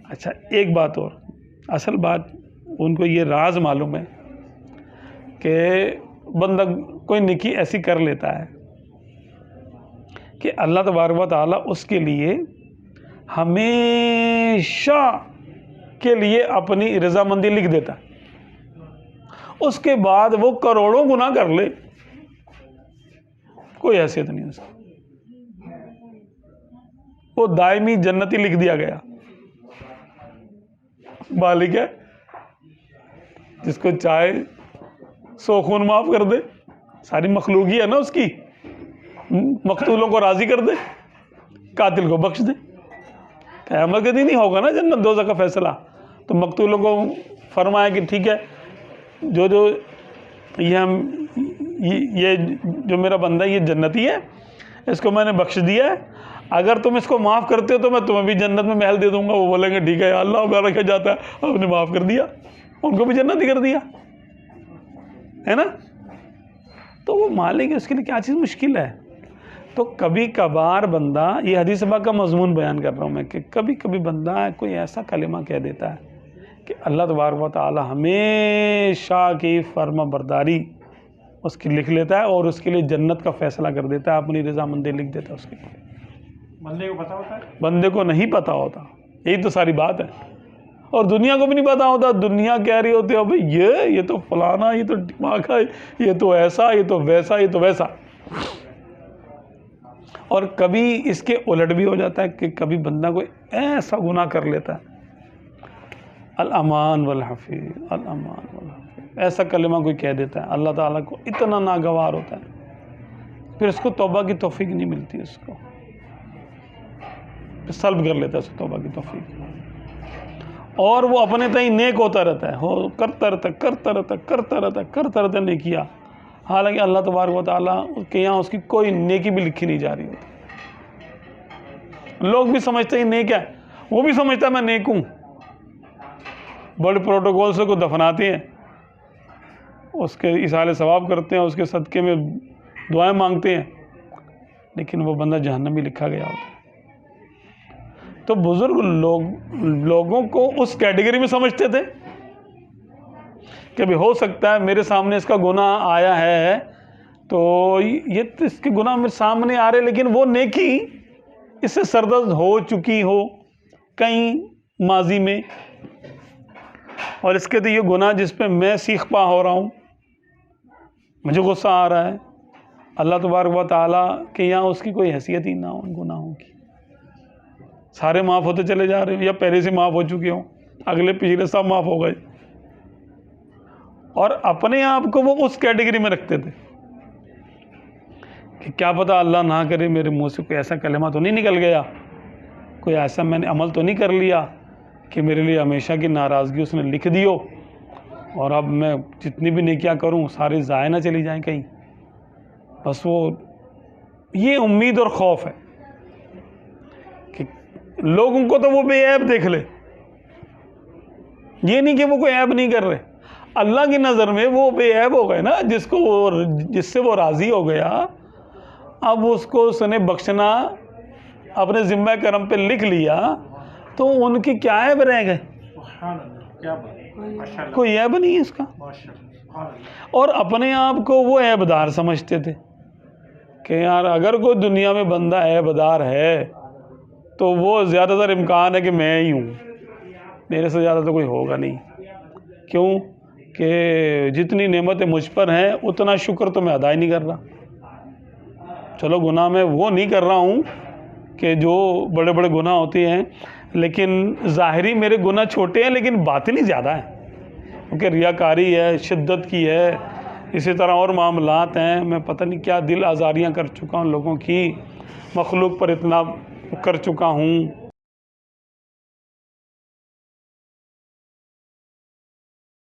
اچھا ایک بات اور، اصل بات ان کو یہ راز معلوم ہے کہ بندہ کوئی نیکی ایسی کر لیتا ہے کہ اللہ تبارک و تعالیٰ اس کے لیے ہمیشہ کے لیے اپنی رضامندی لکھ دیتا ہے، اس کے بعد وہ کروڑوں گناہ کر لے کوئی حیثیت نہیں اس کی، وہ دائمی جنتی لکھ دیا گیا۔ مالک ہے جس کو چاہے 100 خون معاف کر دے، ساری مخلوق ہی ہے نا اس کی، مقتولوں کو راضی کر دے، قاتل کو بخش دے۔ قیامت کے دن ہی ہوگا نا جنت دوزخ کا فیصلہ، تو مقتولوں کو فرمایا کہ ٹھیک ہے جو یہ جو میرا بندہ ہے یہ جنتی ہے، اس کو میں نے بخش دیا ہے، اگر تم اس کو معاف کرتے ہو تو میں تمہیں بھی جنت میں محل دے دوں گا۔ وہ بولیں گے ٹھیک ہے یا اللہ ہمارا کیا جاتا ہے، آپ نے معاف کر دیا، ان کو بھی جنت ہی کر دیا ہے نا۔ تو وہ مالک ہے، اس کے لیے کیا چیز مشکل ہے؟ تو کبھی کبھار بندہ، یہ حدیث پاک کا مضمون بیان کر رہا ہوں میں، کہ کبھی کبھی بندہ کوئی ایسا کلمہ کہہ دیتا ہے کہ اللہ تبارک و تعالی ہمیشہ کی فرما برداری اس کی لکھ لیتا ہے اور اس کے لیے جنت کا فیصلہ کر دیتا ہے، اپنی رضامندی لکھ دیتا ہے اس کے لیے۔ بندے کو پتا ہوتا ہے؟ بندے کو نہیں پتا ہوتا، یہی تو ساری بات ہے، اور دنیا کو بھی نہیں پتا ہوتا۔ دنیا کہہ رہی ہوتی ہے بھائی یہ تو فلانا، یہ تو دماغ ہے، یہ تو ایسا، یہ تو ویسا، یہ تو ویسا۔ اور کبھی اس کے الٹ بھی ہو جاتا ہے کہ کبھی بندہ کوئی ایسا گناہ کر لیتا ہے، الامان والحفیظ، الامان والحفیظ، ایسا کلمہ کوئی کہہ دیتا ہے، اللہ تعالیٰ کو اتنا ناگوار ہوتا ہے، پھر اس کو توبہ کی توفیق نہیں ملتی، اس کو پھر سلب کر لیتا ہے اس کو توبہ کی توفیق، اور وہ اپنے تئیں نیک ہوتا رہتا ہے، کرتا رہتا نیکیاں، حالانکہ اللہ تبارک و تعالیٰ کے یہاں اس کی کوئی نیکی بھی لکھی نہیں جا رہی ہوتی۔ لوگ بھی سمجھتے ہیں نیک ہے، وہ بھی سمجھتا ہے میں نیک ہوں، بڑے پروٹوکول سے کو دفناتے ہیں، اس کے ایصال ثواب کرتے ہیں، اس کے صدقے میں دعائیں مانگتے ہیں، لیکن وہ بندہ جہنمی لکھا گیا ہوتا ہے۔ تو بزرگ لوگوں کو اس کیٹیگری میں سمجھتے تھے کہ بھی ہو سکتا ہے میرے سامنے اس کا گناہ آیا ہے تو یہ اس کے گناہ میرے سامنے آ رہے، لیکن وہ نیکی اس سے سرزد ہو چکی ہو کہیں ماضی میں، اور اس کے تو یہ گناہ جس پہ میں سیخ پا ہو رہا ہوں، مجھے غصہ آ رہا ہے، اللہ تبارک و تعالیٰ کے یہاں اس کی کوئی حیثیت ہی نہ ہو، ان گناہوں کی سارے معاف ہوتے چلے جا رہے ہیں، یا پہلے سے معاف ہو چکے ہوں، اگلے پچھلے سب معاف ہو گئے، اور اپنے آپ کو وہ اس کیٹیگری میں رکھتے تھے کہ کیا پتہ اللہ نہ کرے میرے منہ سے کوئی ایسا کلمہ تو نہیں نکل گیا، کوئی ایسا میں نے عمل تو نہیں کر لیا کہ میرے لیے ہمیشہ کی ناراضگی اس نے لکھ دی ہو، اور اب میں جتنی بھی نیکیاں کروں ساری ضائع نہ چلی جائیں کہیں۔ بس وہ یہ امید اور خوف ہے کہ لوگوں کو تو وہ بے عیب دیکھ لے، یہ نہیں کہ وہ کوئی عیب نہیں کر رہے، اللہ کی نظر میں وہ بے عیب ہو گئے نا، جس سے وہ راضی ہو گیا، اب اس نے بخشنا اپنے ذمہ کرم پہ لکھ لیا، تو ان کی کیا عیب رہ گئے؟ کوئی عیب نہیں ہے اس کا، اور اپنے آپ کو وہ عیب دار سمجھتے تھے کہ یار اگر کوئی دنیا میں بندہ عیب دار ہے تو وہ زیادہ تر امکان ہے کہ میں ہی ہوں، میرے سے زیادہ تو کوئی ہوگا نہیں۔ کیوں کہ جتنی نعمتیں مجھ پر ہیں اتنا شکر تو میں ادا ہی نہیں کر رہا۔ چلو گناہ میں وہ نہیں کر رہا ہوں کہ جو بڑے بڑے گناہ ہوتے ہیں، لیکن ظاہری میرے گناہ چھوٹے ہیں لیکن باطنی زیادہ ہیں، کیونکہ ریاکاری ہے، شدت کی ہے، اسی طرح اور معاملات ہیں، میں پتہ نہیں کیا دل آزاریاں کر چکا ہوں لوگوں کی، مخلوق پر اتنا کر چکا ہوں،